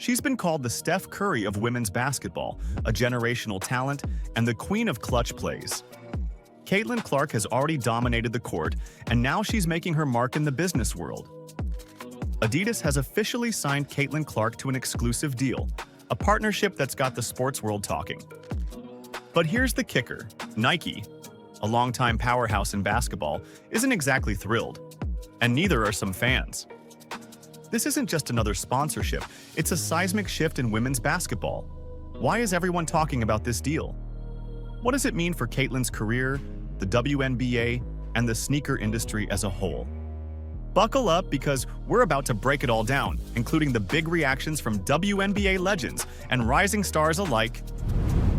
She's been called the Steph Curry of women's basketball, a generational talent, and the queen of clutch plays. Caitlin Clark has already dominated the court, and now she's making her mark in the business world. Adidas has officially signed Caitlin Clark to an exclusive deal, a partnership that's got the sports world talking. But here's the kicker: Nike, a longtime powerhouse in basketball, isn't exactly thrilled, and neither are some fans. This isn't just another sponsorship, it's a seismic shift in women's basketball. Why is everyone talking about this deal? What does it mean for Caitlin's career, the WNBA, and the sneaker industry as a whole? Buckle up, because we're about to break it all down, including the big reactions from WNBA legends and rising stars alike.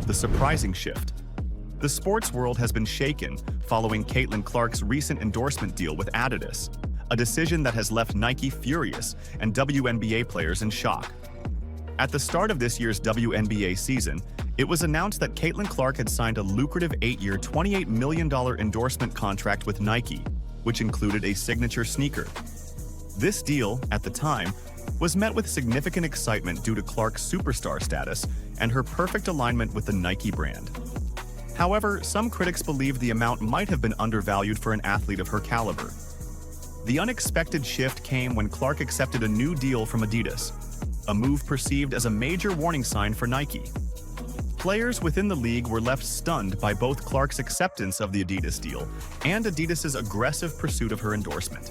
The surprising shift. The sports world has been shaken following Caitlin Clark's recent endorsement deal with Adidas, a decision that has left Nike furious and WNBA players in shock. At the start of this year's WNBA season, it was announced that Caitlin Clark had signed a lucrative 8-year, $28 million endorsement contract with Nike, which included a signature sneaker. This deal, at the time, was met with significant excitement due to Clark's superstar status and her perfect alignment with the Nike brand. However, some critics believe the amount might have been undervalued for an athlete of her caliber. The unexpected shift came when Clark accepted a new deal from Adidas, a move perceived as a major warning sign for Nike. Players within the league were left stunned by both Clark's acceptance of the Adidas deal and Adidas's aggressive pursuit of her endorsement.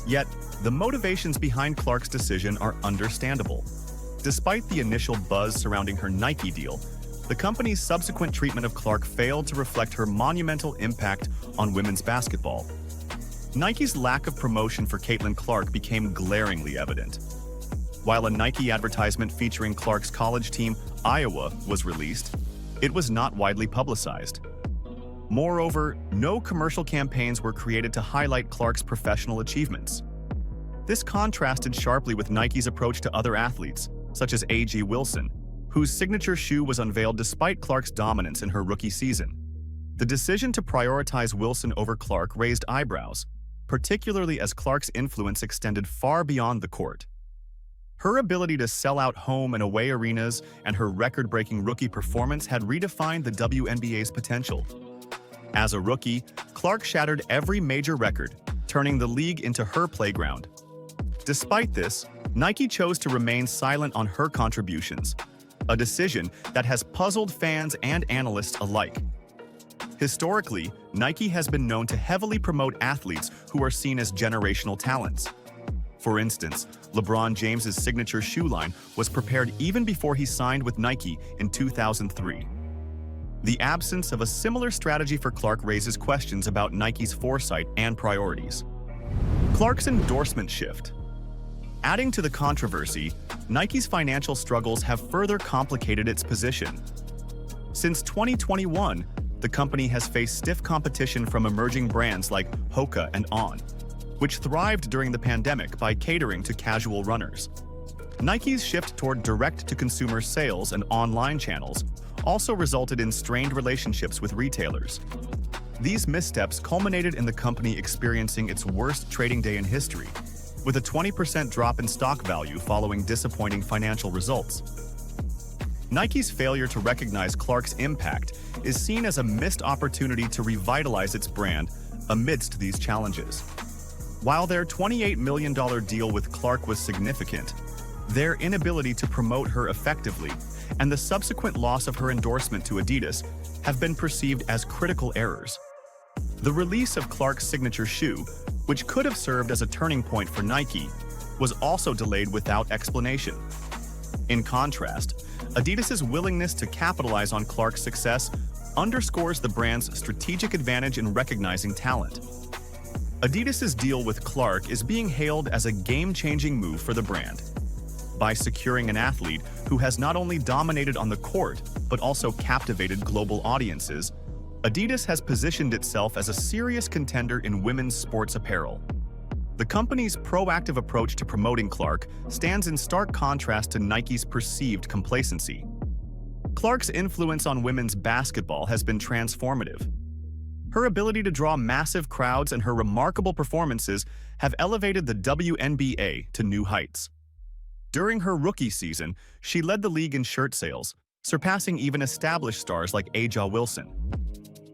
Yet, the motivations behind Clark's decision are understandable. Despite the initial buzz surrounding her Nike deal, the company's subsequent treatment of Clark failed to reflect her monumental impact on women's basketball. Nike's lack of promotion for Caitlin Clark became glaringly evident. While a Nike advertisement featuring Clark's college team, Iowa, was released, it was not widely publicized. Moreover, no commercial campaigns were created to highlight Clark's professional achievements. This contrasted sharply with Nike's approach to other athletes, such as A.G. Wilson, whose signature shoe was unveiled despite Clark's dominance in her rookie season. The decision to prioritize Wilson over Clark raised eyebrows, particularly as Clark's influence extended far beyond the court. Her ability to sell out home and away arenas and her record-breaking rookie performance had redefined the WNBA's potential. As a rookie, Clark shattered every major record, turning the league into her playground. Despite this, Nike chose to remain silent on her contributions, a decision that has puzzled fans and analysts alike. Historically, Nike has been known to heavily promote athletes who are seen as generational talents. For instance, LeBron James's signature shoe line was prepared even before he signed with Nike in 2003. The absence of a similar strategy for Clark raises questions about Nike's foresight and priorities. Clark's endorsement shift. Adding to the controversy, Nike's financial struggles have further complicated its position. Since 2021, the company has faced stiff competition from emerging brands like Hoka and On, which thrived during the pandemic by catering to casual runners. Nike's shift toward direct-to-consumer sales and online channels also resulted in strained relationships with retailers. These missteps culminated in the company experiencing its worst trading day in history, with a 20% drop in stock value following disappointing financial results. Nike's failure to recognize Clark's impact is seen as a missed opportunity to revitalize its brand amidst these challenges. While their $28 million deal with Clark was significant, their inability to promote her effectively and the subsequent loss of her endorsement to Adidas have been perceived as critical errors. The release of Clark's signature shoe, which could have served as a turning point for Nike, was also delayed without explanation. In contrast, Adidas's willingness to capitalize on Clark's success underscores the brand's strategic advantage in recognizing talent. Adidas's deal with Clark is being hailed as a game-changing move for the brand. By securing an athlete who has not only dominated on the court, but also captivated global audiences, Adidas has positioned itself as a serious contender in women's sports apparel. The company's proactive approach to promoting Clark stands in stark contrast to Nike's perceived complacency. Clark's influence on women's basketball has been transformative. Her ability to draw massive crowds and her remarkable performances have elevated the WNBA to new heights. During her rookie season, she led the league in shirt sales, surpassing even established stars like Aja Wilson.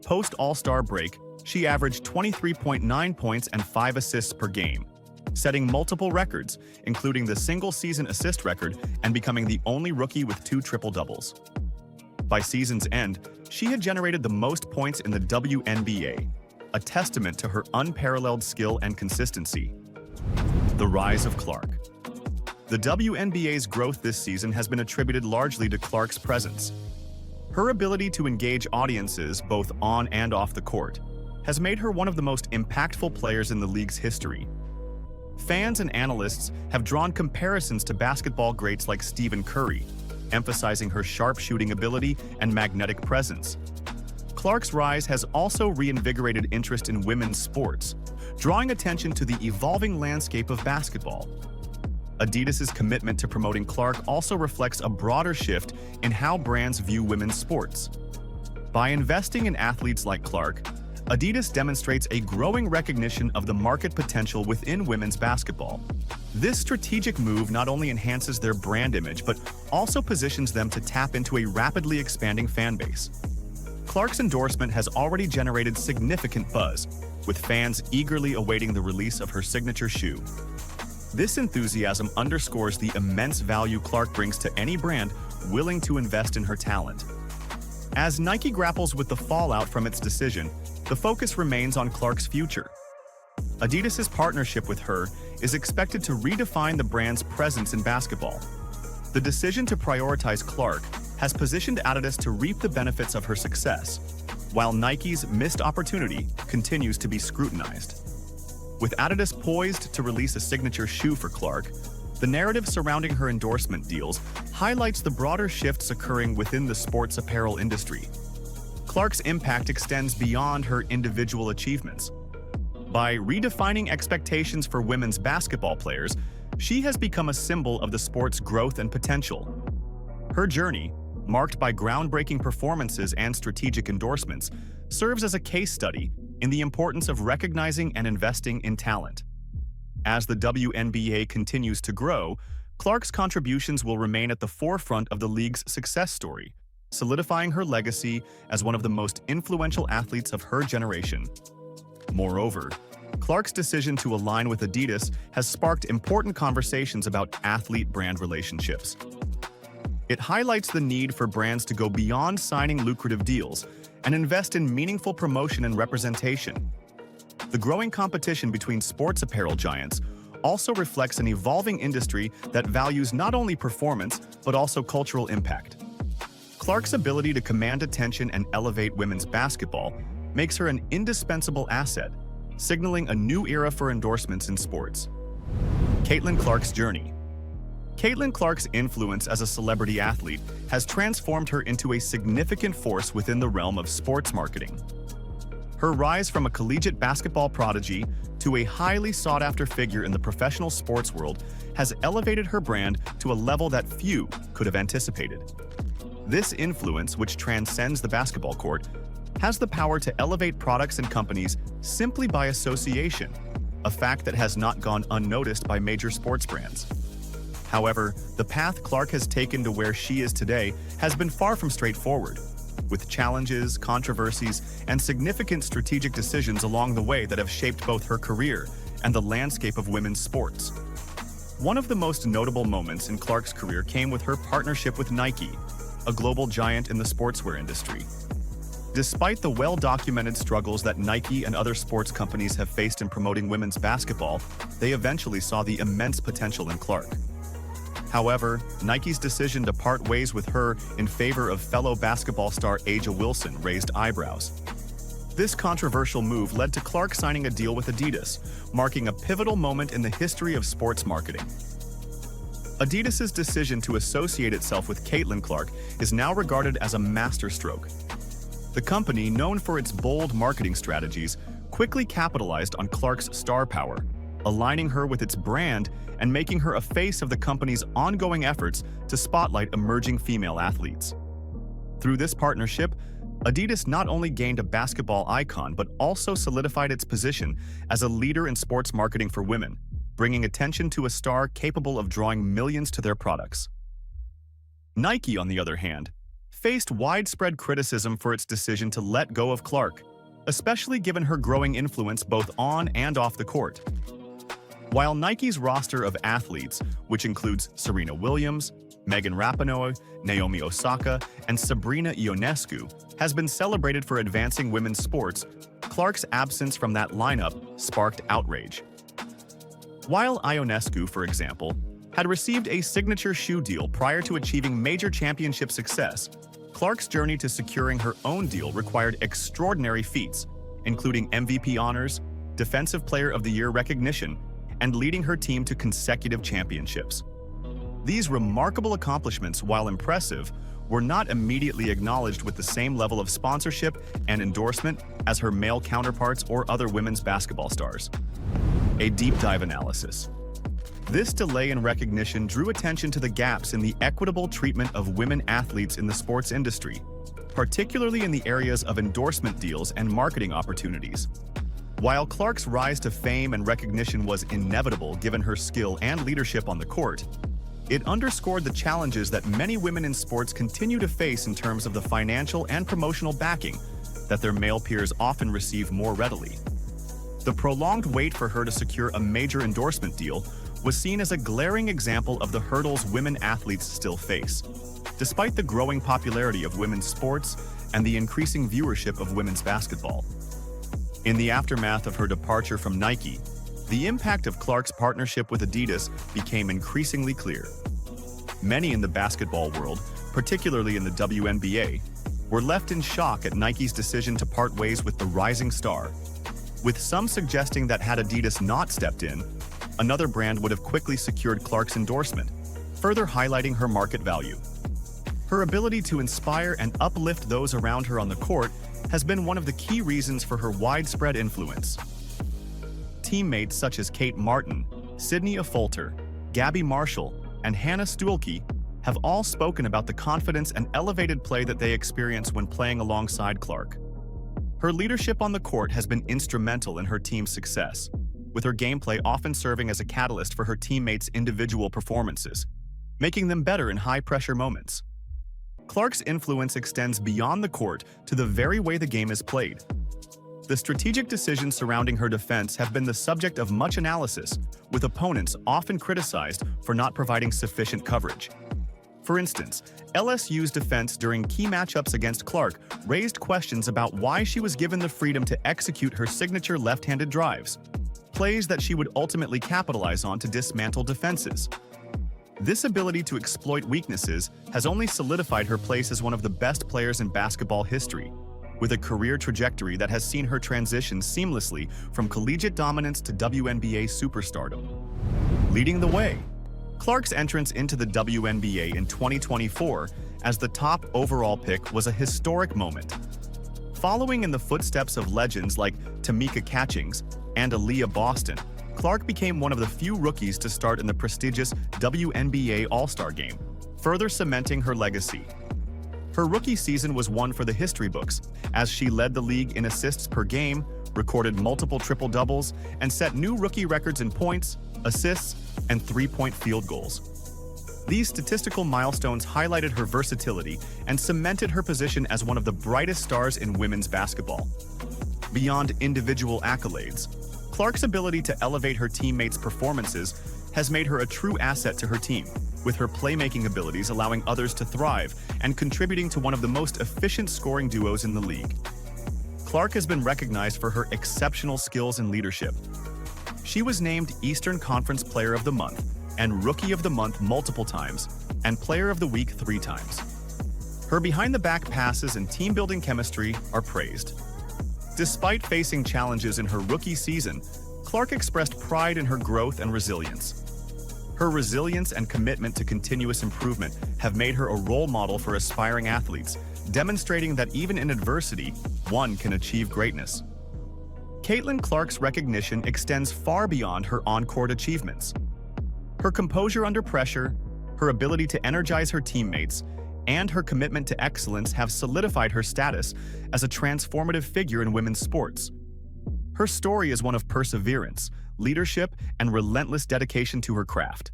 Post-All-Star break, she averaged 23.9 points and 5 assists per game, setting multiple records, including the single-season assist record and becoming the only rookie with 2 triple-doubles. By season's end, she had generated the most points in the WNBA, a testament to her unparalleled skill and consistency. The rise of Clark. The WNBA's growth this season has been attributed largely to Clark's presence. Her ability to engage audiences both on and off the court has made her one of the most impactful players in the league's history. Fans and analysts have drawn comparisons to basketball greats like Stephen Curry, emphasizing her sharp-shooting ability and magnetic presence. Clark's rise has also reinvigorated interest in women's sports, drawing attention to the evolving landscape of basketball. Adidas's commitment to promoting Clark also reflects a broader shift in how brands view women's sports. By investing in athletes like Clark, Adidas demonstrates a growing recognition of the market potential within women's basketball. This strategic move not only enhances their brand image, but also positions them to tap into a rapidly expanding fan base. Clark's endorsement has already generated significant buzz, with fans eagerly awaiting the release of her signature shoe. This enthusiasm underscores the immense value Clark brings to any brand willing to invest in her talent. As Nike grapples with the fallout from its decision, the focus remains on Clark's future. Adidas's partnership with her is expected to redefine the brand's presence in basketball. The decision to prioritize Clark has positioned Adidas to reap the benefits of her success, while Nike's missed opportunity continues to be scrutinized. With Adidas poised to release a signature shoe for Clark, the narrative surrounding her endorsement deals highlights the broader shifts occurring within the sports apparel industry. Clark's impact extends beyond her individual achievements. By redefining expectations for women's basketball players, she has become a symbol of the sport's growth and potential. Her journey, marked by groundbreaking performances and strategic endorsements, serves as a case study in the importance of recognizing and investing in talent. As the WNBA continues to grow, Clark's contributions will remain at the forefront of the league's success story, solidifying her legacy as one of the most influential athletes of her generation. Moreover, Clark's decision to align with Adidas has sparked important conversations about athlete-brand relationships. It highlights the need for brands to go beyond signing lucrative deals and invest in meaningful promotion and representation. The growing competition between sports apparel giants also reflects an evolving industry that values not only performance, but also cultural impact. Clark's ability to command attention and elevate women's basketball makes her an indispensable asset, signaling a new era for endorsements in sports. Caitlin Clark's journey. Caitlin Clark's influence as a celebrity athlete has transformed her into a significant force within the realm of sports marketing. Her rise from a collegiate basketball prodigy to a highly sought-after figure in the professional sports world has elevated her brand to a level that few could have anticipated. This influence, which transcends the basketball court, has the power to elevate products and companies simply by association, a fact that has not gone unnoticed by major sports brands. However, the path Clark has taken to where she is today has been far from straightforward, with challenges, controversies, and significant strategic decisions along the way that have shaped both her career and the landscape of women's sports. One of the most notable moments in Clark's career came with her partnership with Nike, a global giant in the sportswear industry. Despite the well-documented struggles that Nike and other sports companies have faced in promoting women's basketball, they eventually saw the immense potential in Clark. However, Nike's decision to part ways with her in favor of fellow basketball star Aja Wilson raised eyebrows. This controversial move led to Clark signing a deal with Adidas, marking a pivotal moment in the history of sports marketing. Adidas's decision to associate itself with Caitlin Clark is now regarded as a masterstroke. The company, known for its bold marketing strategies, quickly capitalized on Clark's star power, aligning her with its brand and making her a face of the company's ongoing efforts to spotlight emerging female athletes. Through this partnership, Adidas not only gained a basketball icon but also solidified its position as a leader in sports marketing for women, bringing attention to a star capable of drawing millions to their products. Nike, on the other hand, faced widespread criticism for its decision to let go of Clark, especially given her growing influence both on and off the court. While Nike's roster of athletes, which includes Serena Williams, Megan Rapinoe, Naomi Osaka, and Sabrina Ionescu, has been celebrated for advancing women's sports, Clark's absence from that lineup sparked outrage. While Ionescu, for example, had received a signature shoe deal prior to achieving major championship success, Clark's journey to securing her own deal required extraordinary feats, including MVP honors, Defensive Player of the Year recognition, and leading her team to consecutive championships. These remarkable accomplishments, while impressive, were not immediately acknowledged with the same level of sponsorship and endorsement as her male counterparts or other women's basketball stars. A deep dive analysis. This delay in recognition drew attention to the gaps in the equitable treatment of women athletes in the sports industry, particularly in the areas of endorsement deals and marketing opportunities. While Clark's rise to fame and recognition was inevitable given her skill and leadership on the court, it underscored the challenges that many women in sports continue to face in terms of the financial and promotional backing that their male peers often receive more readily. The prolonged wait for her to secure a major endorsement deal was seen as a glaring example of the hurdles women athletes still face, despite the growing popularity of women's sports and the increasing viewership of women's basketball. In the aftermath of her departure from Nike, the impact of Clark's partnership with Adidas became increasingly clear. Many in the basketball world, particularly in the WNBA, were left in shock at Nike's decision to part ways with the rising star, with some suggesting that had Adidas not stepped in, another brand would have quickly secured Clark's endorsement, further highlighting her market value. Her ability to inspire and uplift those around her on the court has been one of the key reasons for her widespread influence. Teammates such as Kate Martin, Sydney Affolter, Gabby Marshall, and Hannah Stuelke have all spoken about the confidence and elevated play that they experience when playing alongside Clark. Her leadership on the court has been instrumental in her team's success, with her gameplay often serving as a catalyst for her teammates' individual performances, making them better in high-pressure moments. Clark's influence extends beyond the court to the very way the game is played. The strategic decisions surrounding her defense have been the subject of much analysis, with opponents often criticized for not providing sufficient coverage. For instance, LSU's defense during key matchups against Clark raised questions about why she was given the freedom to execute her signature left-handed drives, plays that she would ultimately capitalize on to dismantle defenses. This ability to exploit weaknesses has only solidified her place as one of the best players in basketball history, with a career trajectory that has seen her transition seamlessly from collegiate dominance to WNBA superstardom. Leading the way, Clark's entrance into the WNBA in 2024 as the top overall pick was a historic moment. Following in the footsteps of legends like Tamika Catchings and Aaliyah Boston, Clark became one of the few rookies to start in the prestigious WNBA All-Star Game, further cementing her legacy. Her rookie season was one for the history books, as she led the league in assists per game, recorded multiple triple-doubles, and set new rookie records in points, assists, and three-point field goals. These statistical milestones highlighted her versatility and cemented her position as one of the brightest stars in women's basketball. Beyond individual accolades, Clark's ability to elevate her teammates' performances has made her a true asset to her team, with her playmaking abilities allowing others to thrive and contributing to one of the most efficient scoring duos in the league. Clark has been recognized for her exceptional skills and leadership. She was named Eastern Conference Player of the Month and Rookie of the Month multiple times, and Player of the Week 3 times. Her behind-the-back passes and team-building chemistry are praised. Despite facing challenges in her rookie season, Clark expressed pride in her growth and resilience. Her resilience and commitment to continuous improvement have made her a role model for aspiring athletes, demonstrating that even in adversity, one can achieve greatness. Caitlin Clark's recognition extends far beyond her on-court achievements. Her composure under pressure, her ability to energize her teammates, and her commitment to excellence have solidified her status as a transformative figure in women's sports. Her story is one of perseverance, leadership, and relentless dedication to her craft.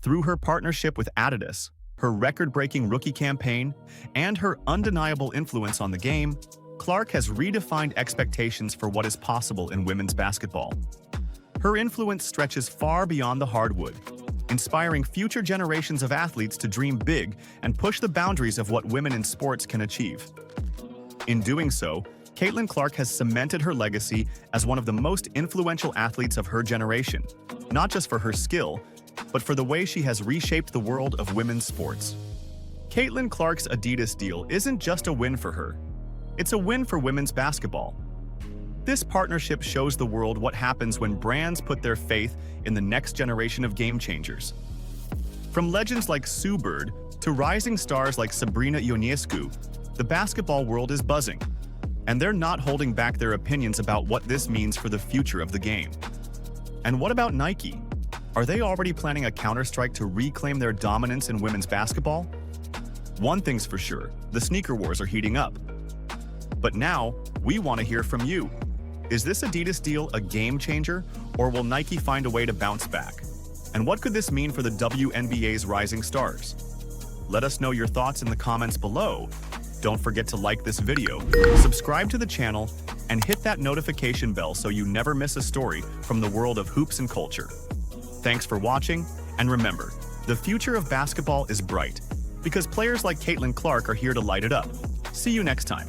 Through her partnership with Adidas, her record-breaking rookie campaign, and her undeniable influence on the game, Clark has redefined expectations for what is possible in women's basketball. Her influence stretches far beyond the hardwood, inspiring future generations of athletes to dream big and push the boundaries of what women in sports can achieve. In doing so, Caitlin Clark has cemented her legacy as one of the most influential athletes of her generation, not just for her skill, but for the way she has reshaped the world of women's sports. Caitlin Clark's Adidas deal isn't just a win for her, it's a win for women's basketball. This partnership shows the world what happens when brands put their faith in the next generation of game changers. From legends like Sue Bird to rising stars like Sabrina Ionescu, the basketball world is buzzing, and they're not holding back their opinions about what this means for the future of the game. And what about Nike? Are they already planning a counterstrike to reclaim their dominance in women's basketball? One thing's for sure, the sneaker wars are heating up. But now, we want to hear from you. Is this Adidas deal a game changer, or will Nike find a way to bounce back? And what could this mean for the WNBA's rising stars? Let us know your thoughts in the comments below. Don't forget to like this video, subscribe to the channel, and hit that notification bell so you never miss a story from the world of hoops and culture. Thanks for watching, and remember, the future of basketball is bright, because players like Caitlin Clark are here to light it up. See you next time.